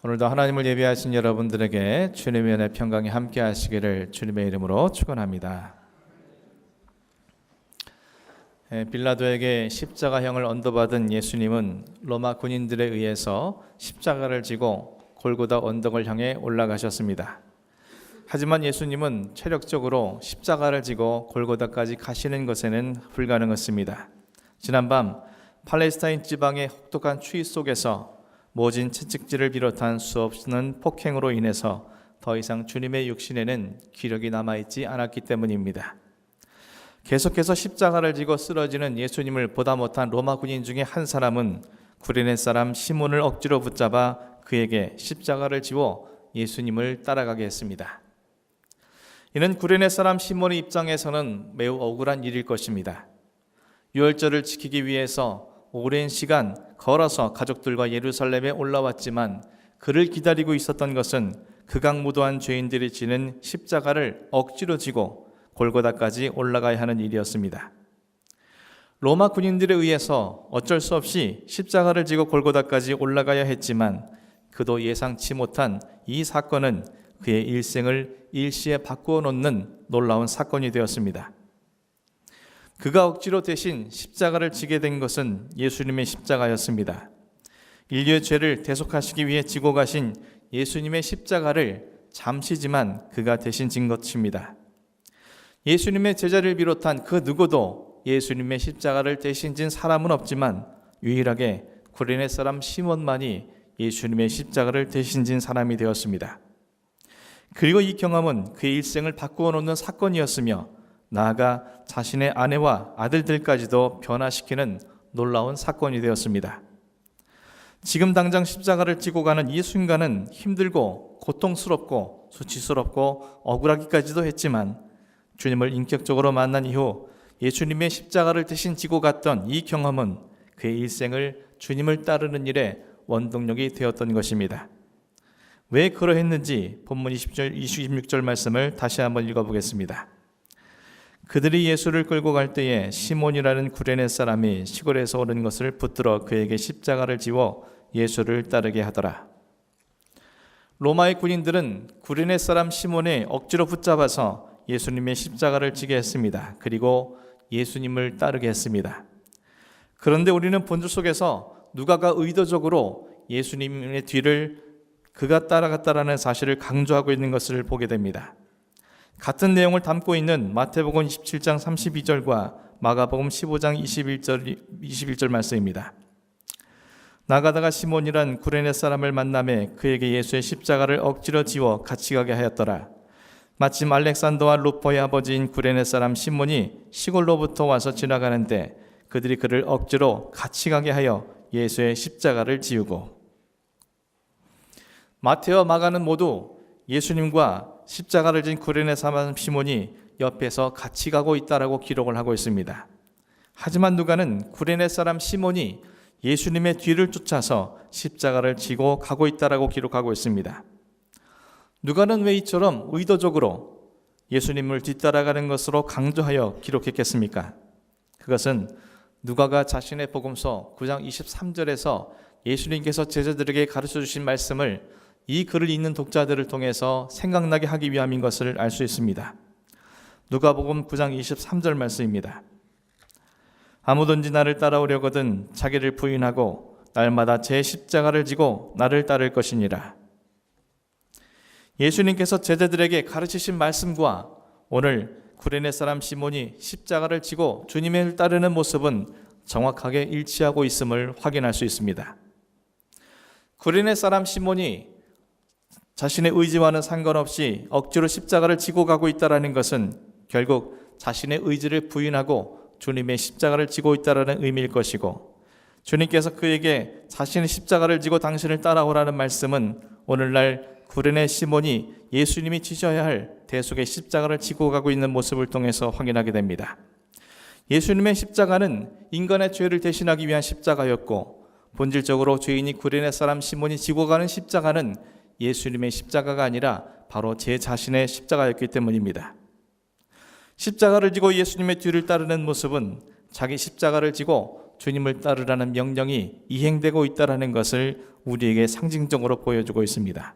오늘도 하나님을 예배하신 여러분들에게 주님의 은혜 평강이 함께 하시기를 주님의 이름으로 축원합니다. 빌라도에게 십자가형을 언도받은 예수님은 로마 군인들에 의해서 십자가를 지고 골고다 언덕을 향해 올라가셨습니다. 하지만 예수님은 체력적으로 십자가를 지고 골고다까지 가시는 것에는 불가능했습니다. 지난밤 팔레스타인 지방의 혹독한 추위 속에서 모진 채찍질을 비롯한 수없는 폭행으로 인해서 더 이상 주님의 육신에는 기력이 남아있지 않았기 때문입니다. 계속해서 십자가를 지고 쓰러지는 예수님을 보다 못한 로마 군인 중에 한 사람은 구레네 사람 시몬을 억지로 붙잡아 그에게 십자가를 지워 예수님을 따라가게 했습니다. 이는 구레네 사람 시몬의 입장에서는 매우 억울한 일일 것입니다. 유월절을 지키기 위해서 오랜 시간 걸어서 가족들과 예루살렘에 올라왔지만 그를 기다리고 있었던 것은 극악무도한 죄인들이 지는 십자가를 억지로 지고 골고다까지 올라가야 하는 일이었습니다. 로마 군인들에 의해서 어쩔 수 없이 십자가를 지고 골고다까지 올라가야 했지만 그도 예상치 못한 이 사건은 그의 일생을 일시에 바꾸어 놓는 놀라운 사건이 되었습니다. 그가 억지로 대신 십자가를 지게 된 것은 예수님의 십자가였습니다. 인류의 죄를 대속하시기 위해 지고 가신 예수님의 십자가를 잠시지만 그가 대신 진 것입니다. 예수님의 제자를 비롯한 그 누구도 예수님의 십자가를 대신 진 사람은 없지만 유일하게 구레네 사람 시몬만이 예수님의 십자가를 대신 진 사람이 되었습니다. 그리고 이 경험은 그의 일생을 바꾸어 놓는 사건이었으며 나아가 자신의 아내와 아들들까지도 변화시키는 놀라운 사건이 되었습니다. 지금 당장 십자가를 지고 가는 이 순간은 힘들고 고통스럽고 수치스럽고 억울하기까지도 했지만 주님을 인격적으로 만난 이후 예수님의 십자가를 대신 지고 갔던 이 경험은 그의 일생을 주님을 따르는 일에 원동력이 되었던 것입니다. 왜 그러했는지 본문 26절 말씀을 다시 한번 읽어보겠습니다. 그들이 예수를 끌고 갈 때에 시몬이라는 구레네 사람이 시골에서 오는 것을 붙들어 그에게 십자가를 지워 예수를 따르게 하더라. 로마의 군인들은 구레네 사람 시몬을 억지로 붙잡아서 예수님의 십자가를 지게 했습니다. 그리고 예수님을 따르게 했습니다. 그런데 우리는 본줄 속에서 누가가 의도적으로 예수님의 뒤를 그가 따라갔다라는 사실을 강조하고 있는 것을 보게 됩니다. 같은 내용을 담고 있는 마태복음 27장 32절과 마가복음 15장 21절 말씀입니다. 나가다가 시몬이란 구레네 사람을 만나매 그에게 예수의 십자가를 억지로 지워 같이 가게 하였더라. 마침 알렉산더와 루포의 아버지인 구레네 사람 시몬이 시골로부터 와서 지나가는데 그들이 그를 억지로 같이 가게 하여 예수의 십자가를 지우고. 마태와 마가는 모두 예수님과 십자가를 진 구레네 사람 시몬이 옆에서 같이 가고 있다라고 기록을 하고 있습니다. 하지만 누가는 구레네 사람 시몬이 예수님의 뒤를 쫓아서 십자가를 지고 가고 있다라고 기록하고 있습니다. 누가는 왜 이처럼 의도적으로 예수님을 뒤따라가는 것으로 강조하여 기록했겠습니까? 그것은 누가가 자신의 복음서 9장 23절에서 예수님께서 제자들에게 가르쳐 주신 말씀을 이 글을 읽는 독자들을 통해서 생각나게 하기 위함인 것을 알 수 있습니다. 누가복음 9장 23절 말씀입니다. 아무든지 나를 따라오려거든 자기를 부인하고 날마다 제 십자가를 지고 나를 따를 것이니라. 예수님께서 제자들에게 가르치신 말씀과 오늘 구레네 사람 시몬이 십자가를 지고 주님을 따르는 모습은 정확하게 일치하고 있음을 확인할 수 있습니다. 구레네 사람 시몬이 자신의 의지와는 상관없이 억지로 십자가를 지고 가고 있다는 것은 결국 자신의 의지를 부인하고 주님의 십자가를 지고 있다는 의미일 것이고, 주님께서 그에게 자신의 십자가를 지고 당신을 따라오라는 말씀은 오늘날 구레네 시몬이 예수님이 지셔야 할 대속의 십자가를 지고 가고 있는 모습을 통해서 확인하게 됩니다. 예수님의 십자가는 인간의 죄를 대신하기 위한 십자가였고, 본질적으로 죄인이 구레네 사람 시몬이 지고 가는 십자가는 예수님의 십자가가 아니라 바로 제 자신의 십자가였기 때문입니다. 십자가를 지고 예수님의 뒤를 따르는 모습은 자기 십자가를 지고 주님을 따르라는 명령이 이행되고 있다는 것을 우리에게 상징적으로 보여주고 있습니다.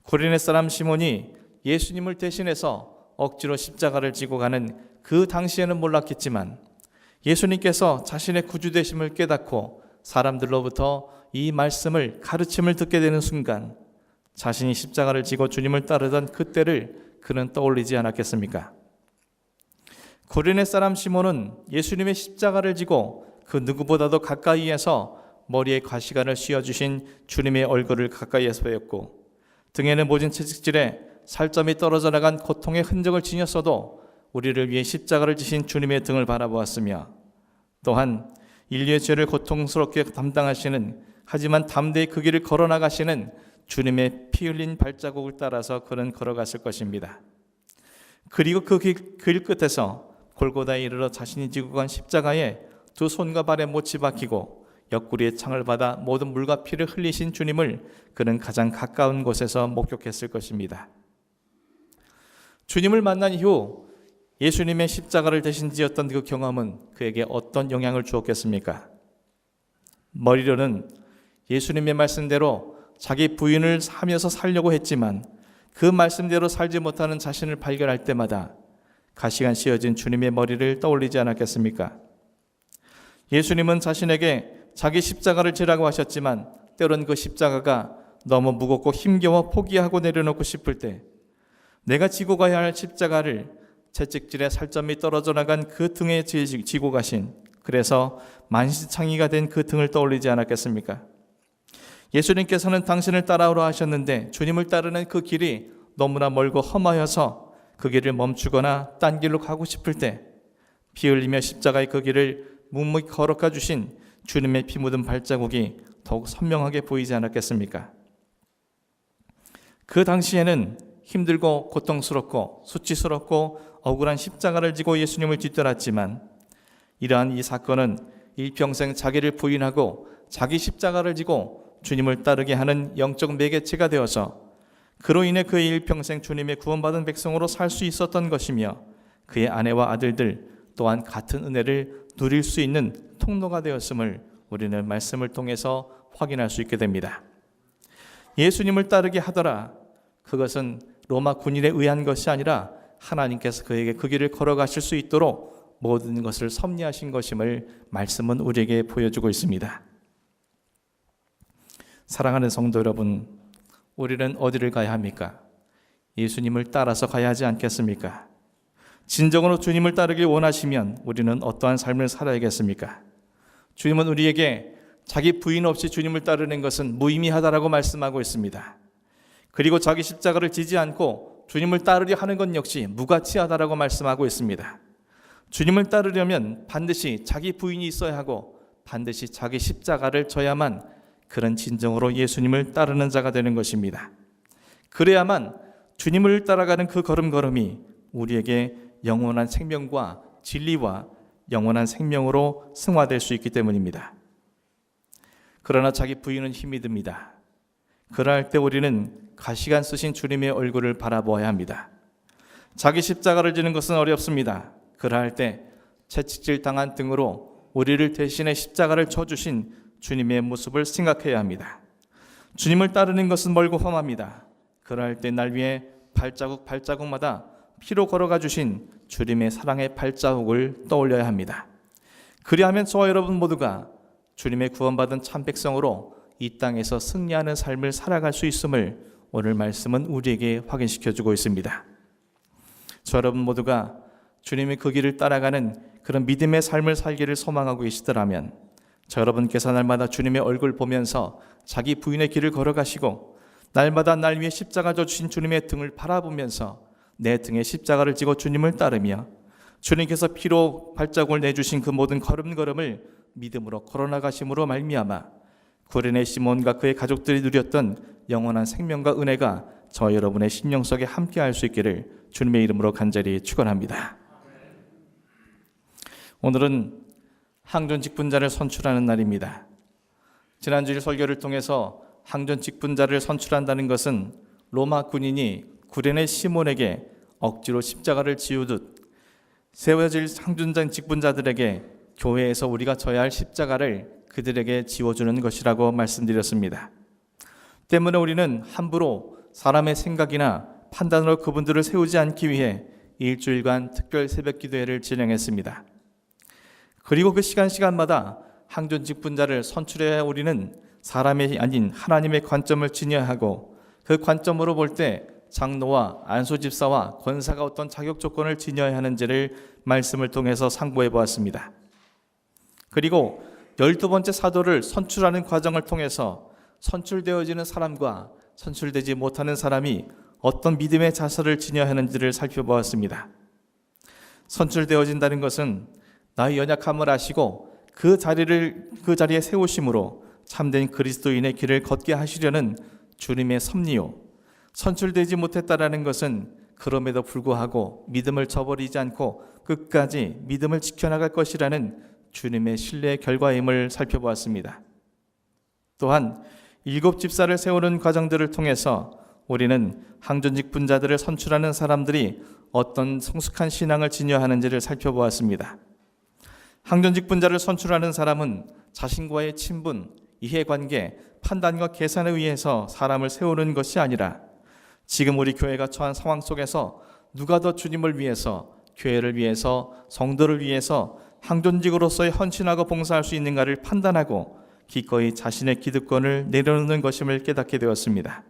구레네 사람 시몬이 예수님을 대신해서 억지로 십자가를 지고 가는 그 당시에는 몰랐겠지만 예수님께서 자신의 구주되심을 깨닫고 사람들로부터 이 말씀을 가르침을 듣게 되는 순간 자신이 십자가를 지고 주님을 따르던 그때를 그는 떠올리지 않았겠습니까? 구레네 사람 시몬은 예수님의 십자가를 지고 그 누구보다도 가까이에서 머리에 가시관을 씌워주신 주님의 얼굴을 가까이에서 배웠고 등에는 모진 채찍질에 살점이 떨어져 나간 고통의 흔적을 지녔어도 우리를 위해 십자가를 지신 주님의 등을 바라보았으며 또한 인류의 죄를 고통스럽게 담당하시는 하지만 담대히 그 길을 걸어나가시는 주님의 피 흘린 발자국을 따라서 그는 걸어갔을 것입니다. 그리고 그 길 끝에서 골고다에 이르러 자신이 지고 간 십자가에 두 손과 발에 못이 박히고 옆구리에 창을 받아 모든 물과 피를 흘리신 주님을 그는 가장 가까운 곳에서 목격했을 것입니다. 주님을 만난 이후 예수님의 십자가를 대신 지었던 그 경험은 그에게 어떤 영향을 주었겠습니까? 머리로는 예수님의 말씀대로 자기 부인을 하면서 살려고 했지만 그 말씀대로 살지 못하는 자신을 발견할 때마다 가시관 씌어진 주님의 머리를 떠올리지 않았겠습니까? 예수님은 자신에게 자기 십자가를 지라고 하셨지만 때론 그 십자가가 너무 무겁고 힘겨워 포기하고 내려놓고 싶을 때 내가 지고 가야 할 십자가를 채찍질에 살점이 떨어져 나간 그 등에 지고 가신, 그래서 만신창이가 된 그 등을 떠올리지 않았겠습니까? 예수님께서는 당신을 따라오라 하셨는데 주님을 따르는 그 길이 너무나 멀고 험하여서 그 길을 멈추거나 딴 길로 가고 싶을 때 피 흘리며 십자가의 그 길을 묵묵히 걸어가 주신 주님의 피 묻은 발자국이 더욱 선명하게 보이지 않았겠습니까? 그 당시에는 힘들고 고통스럽고 수치스럽고 억울한 십자가를 지고 예수님을 뒤따랐지만 이러한 이 사건은 일평생 자기를 부인하고 자기 십자가를 지고 주님을 따르게 하는 영적 매개체가 되어서 그로 인해 그의 일평생 주님의 구원받은 백성으로 살 수 있었던 것이며 그의 아내와 아들들 또한 같은 은혜를 누릴 수 있는 통로가 되었음을 우리는 말씀을 통해서 확인할 수 있게 됩니다. 예수님을 따르게 하더라, 그것은 로마 군인에 의한 것이 아니라 하나님께서 그에게 그 길을 걸어가실 수 있도록 모든 것을 섭리하신 것임을 말씀은 우리에게 보여주고 있습니다. 사랑하는 성도 여러분, 우리는 어디를 가야 합니까? 예수님을 따라서 가야 하지 않겠습니까? 진정으로 주님을 따르길 원하시면 우리는 어떠한 삶을 살아야겠습니까? 주님은 우리에게 자기 부인 없이 주님을 따르는 것은 무의미하다라고 말씀하고 있습니다. 그리고 자기 십자가를 지지 않고 주님을 따르려 하는 것 역시 무가치하다라고 말씀하고 있습니다. 주님을 따르려면 반드시 자기 부인이 있어야 하고 반드시 자기 십자가를 져야만 그런 진정으로 예수님을 따르는 자가 되는 것입니다. 그래야만 주님을 따라가는 그 걸음걸음이 우리에게 영원한 생명과 진리와 영원한 생명으로 승화될 수 있기 때문입니다. 그러나 자기 부인은 힘이 듭니다. 그럴 때 우리는 가시관 쓰신 주님의 얼굴을 바라보아야 합니다. 자기 십자가를 지는 것은 어렵습니다. 그럴 때 채찍질 당한 등으로 우리를 대신해 십자가를 져주신 주님의 모습을 생각해야 합니다. 주님을 따르는 것은 멀고 험합니다. 그럴 때 날 위해 발자국마다 피로 걸어가 주신 주님의 사랑의 발자국을 떠올려야 합니다. 그리하면 저와 여러분 모두가 주님의 구원받은 참 백성으로 이 땅에서 승리하는 삶을 살아갈 수 있음을 오늘 말씀은 우리에게 확인시켜주고 있습니다. 저 여러분 모두가 주님의 그 길을 따라가는 그런 믿음의 삶을 살기를 소망하고 계시더라면 저 여러분께서 날마다 주님의 얼굴 보면서 자기 부인의 길을 걸어가시고 날마다 날 위해 십자가 져주신 주님의 등을 바라보면서 내 등에 십자가를 지고 주님을 따르며 주님께서 피로 발자국을 내주신 그 모든 걸음걸음을 믿음으로 걸어나가심으로 말미암아 구레네 시몬과 그의 가족들이 누렸던 영원한 생명과 은혜가 저 여러분의 심령 속에 함께할 수 있기를 주님의 이름으로 간절히 축원합니다. 오늘은 항전 직분자를 선출하는 날입니다. 지난주일 설교를 통해서 항전 직분자를 선출한다는 것은 로마 군인이 구레네 시몬에게 억지로 십자가를 지우듯 세워질 항전장 직분자들에게 교회에서 우리가 져야 할 십자가를 그들에게 지워주는 것이라고 말씀드렸습니다. 때문에 우리는 함부로 사람의 생각이나 판단으로 그분들을 세우지 않기 위해 일주일간 특별 새벽 기도회를 진행했습니다. 그리고 그 시간마다 항존 직분자를 선출해야 우리는 사람이 아닌 하나님의 관점을 지녀야 하고, 그 관점으로 볼 때 장로와 안수집사와 권사가 어떤 자격 조건을 지녀야 하는지를 말씀을 통해서 상고해 보았습니다. 그리고 12번째 사도를 선출하는 과정을 통해서 선출되어지는 사람과 선출되지 못하는 사람이 어떤 믿음의 자세를 지녀야 하는지를 살펴보았습니다. 선출되어진다는 것은 나의 연약함을 아시고 그 자리에 세우심으로 참된 그리스도인의 길을 걷게 하시려는 주님의 섭리요, 선출되지 못했다라는 것은 그럼에도 불구하고 믿음을 저버리지 않고 끝까지 믿음을 지켜나갈 것이라는 주님의 신뢰의 결과임을 살펴보았습니다. 또한 7 집사를 세우는 과정들을 통해서 우리는 항존직 분자들을 선출하는 사람들이 어떤 성숙한 신앙을 지녀야 하는지를 살펴보았습니다. 항존직 분자를 선출하는 사람은 자신과의 친분, 이해관계, 판단과 계산에 의해서 사람을 세우는 것이 아니라 지금 우리 교회가 처한 상황 속에서 누가 더 주님을 위해서, 교회를 위해서, 성도를 위해서 항존직으로서의 헌신하고 봉사할 수 있는가를 판단하고 기꺼이 자신의 기득권을 내려놓는 것임을 깨닫게 되었습니다.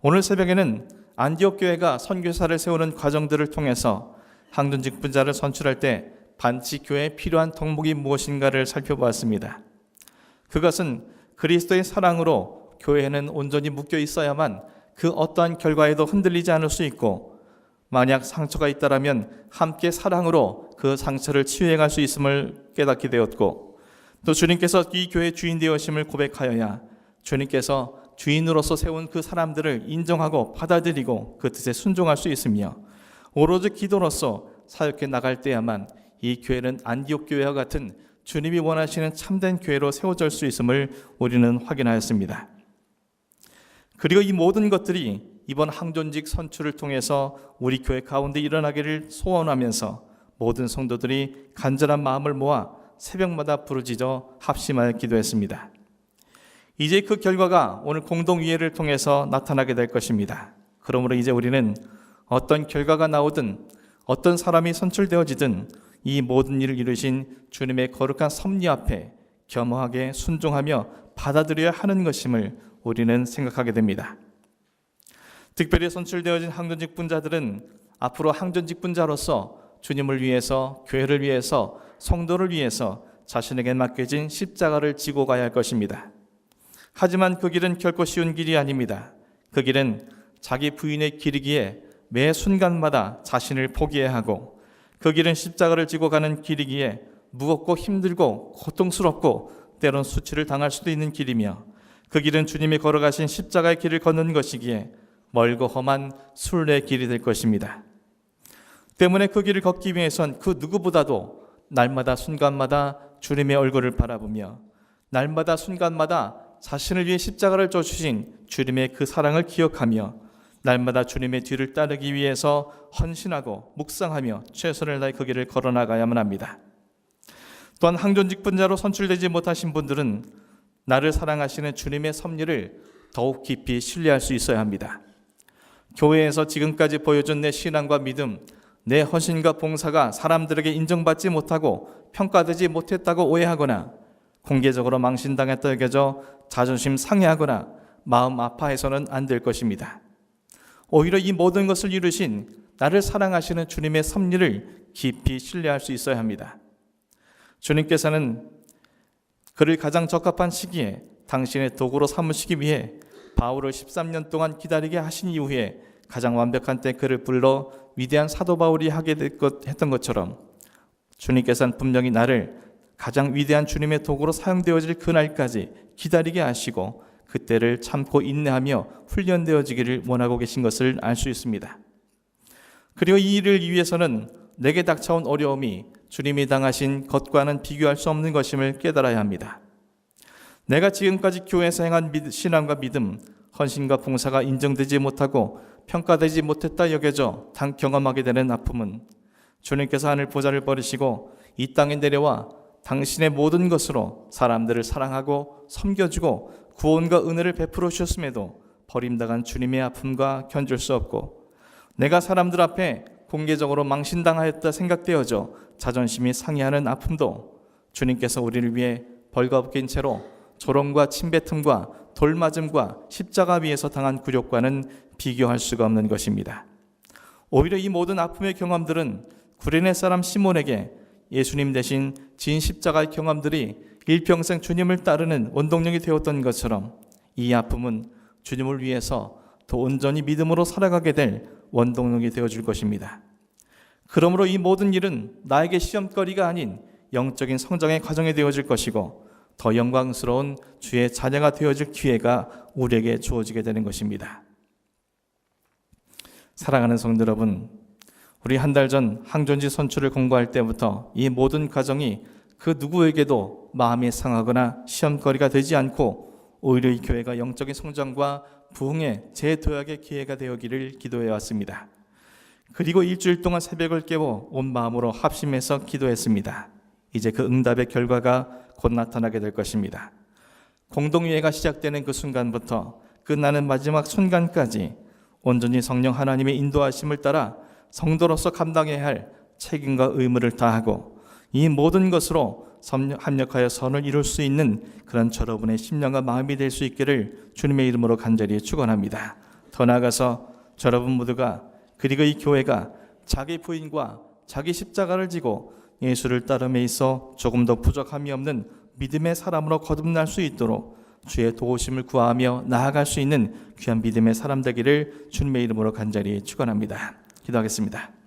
오늘 새벽에는 안디옥 교회가 선교사를 세우는 과정들을 통해서 항존직 분자를 선출할 때 반드시 교회에 필요한 덕목이 무엇인가를 살펴보았습니다. 그것은 그리스도의 사랑으로 교회에는 온전히 묶여 있어야만 그 어떠한 결과에도 흔들리지 않을 수 있고, 만약 상처가 있다라면 함께 사랑으로 그 상처를 치유해갈 수 있음을 깨닫게 되었고, 또 주님께서 이 교회의 주인 되어심을 고백하여야 주님께서 주인으로서 세운 그 사람들을 인정하고 받아들이고 그 뜻에 순종할 수 있으며, 오로지 기도로서 사역해 나갈 때야만 이 교회는 안디옥 교회와 같은 주님이 원하시는 참된 교회로 세워질 수 있음을 우리는 확인하였습니다. 그리고 이 모든 것들이 이번 항존직 선출을 통해서 우리 교회 가운데 일어나기를 소원하면서 모든 성도들이 간절한 마음을 모아 새벽마다 부르짖어 합심하여 기도했습니다. 이제 그 결과가 오늘 공동위회를 통해서 나타나게 될 것입니다. 그러므로 이제 우리는 어떤 결과가 나오든 어떤 사람이 선출되어지든 이 모든 일을 이루신 주님의 거룩한 섭리 앞에 겸허하게 순종하며 받아들여야 하는 것임을 우리는 생각하게 됩니다. 특별히 선출되어진 항존직 분자들은 앞으로 항존직 분자로서 주님을 위해서, 교회를 위해서, 성도를 위해서 자신에게 맡겨진 십자가를 지고 가야 할 것입니다. 하지만 그 길은 결코 쉬운 길이 아닙니다. 그 길은 자기 부인의 길이기에 매 순간마다 자신을 포기해야 하고, 그 길은 십자가를 지고 가는 길이기에 무겁고 힘들고 고통스럽고 때론 수치를 당할 수도 있는 길이며, 그 길은 주님이 걸어가신 십자가의 길을 걷는 것이기에 멀고 험한 순례의 길이 될 것입니다. 때문에 그 길을 걷기 위해선 그 누구보다도 날마다 순간마다 주님의 얼굴을 바라보며, 날마다 순간마다 자신을 위해 십자가를 져주신 주님의 그 사랑을 기억하며, 날마다 주님의 뒤를 따르기 위해서 헌신하고 묵상하며 최선을 다해 그 길을 걸어나가야만 합니다. 또한 항존직 분자로 선출되지 못하신 분들은 나를 사랑하시는 주님의 섭리를 더욱 깊이 신뢰할 수 있어야 합니다. 교회에서 지금까지 보여준 내 신앙과 믿음, 내 헌신과 봉사가 사람들에게 인정받지 못하고 평가되지 못했다고 오해하거나 공개적으로 망신당했다 여겨져 자존심 상해하거나 마음 아파해서는 안 될 것입니다. 오히려 이 모든 것을 이루신 나를 사랑하시는 주님의 섭리를 깊이 신뢰할 수 있어야 합니다. 주님께서는 그를 가장 적합한 시기에 당신의 도구로 삼으시기 위해 바울을 13년 동안 기다리게 하신 이후에 가장 완벽한 때 그를 불러 위대한 사도 바울이 했던 것처럼 주님께서는 분명히 나를 가장 위대한 주님의 도구로 사용되어질 그날까지 기다리게 하시고 그때를 참고 인내하며 훈련되어지기를 원하고 계신 것을 알 수 있습니다. 그리고 이 일을 위해서는 내게 닥쳐온 어려움이 주님이 당하신 것과는 비교할 수 없는 것임을 깨달아야 합니다. 내가 지금까지 교회에서 행한 신앙과 믿음, 헌신과 봉사가 인정되지 못하고 평가되지 못했다 여겨져 경험하게 되는 아픔은 주님께서 하늘 보좌를 버리시고 이 땅에 내려와 당신의 모든 것으로 사람들을 사랑하고 섬겨주고 구원과 은혜를 베풀어 주셨음에도 버림당한 주님의 아픔과 견딜 수 없고, 내가 사람들 앞에 공개적으로 망신당하였다 생각되어져 자존심이 상해하는 아픔도 주님께서 우리를 위해 벌거벗긴 채로 조롱과 침뱉음과 돌맞음과 십자가 위에서 당한 굴욕과는 비교할 수가 없는 것입니다. 오히려 이 모든 아픔의 경험들은 구레네 사람 시몬에게 예수님 대신 진 십자가의 경험들이 일평생 주님을 따르는 원동력이 되었던 것처럼, 이 아픔은 주님을 위해서 더 온전히 믿음으로 살아가게 될 원동력이 되어줄 것입니다. 그러므로 이 모든 일은 나에게 시험거리가 아닌 영적인 성장의 과정이 되어질 것이고, 더 영광스러운 주의 자녀가 되어질 기회가 우리에게 주어지게 되는 것입니다. 사랑하는 성도 여러분, 우리 한 달 전 항존지 선출을 공부할 때부터 이 모든 과정이 그 누구에게도 마음이 상하거나 시험거리가 되지 않고 오히려 이 교회가 영적인 성장과 부흥의 재도약의 기회가 되어기를 기도해 왔습니다. 그리고 일주일 동안 새벽을 깨워 온 마음으로 합심해서 기도했습니다. 이제 그 응답의 결과가 곧 나타나게 될 것입니다. 공동회의가 시작되는 그 순간부터 끝나는 마지막 순간까지 온전히 성령 하나님의 인도하심을 따라 성도로서 감당해야 할 책임과 의무를 다하고 이 모든 것으로 합력하여 선을 이룰 수 있는 그런 여러분의 심령과 마음이 될 수 있기를 주님의 이름으로 간절히 축원합니다. 더 나아가서 여러분 모두가, 그리고 이 교회가 자기 부인과 자기 십자가를 지고 예수를 따름에 있어 조금 더 부족함이 없는 믿음의 사람으로 거듭날 수 있도록 주의 도우심을 구하며 나아갈 수 있는 귀한 믿음의 사람 되기를 주님의 이름으로 간절히 축원합니다. 기도하겠습니다.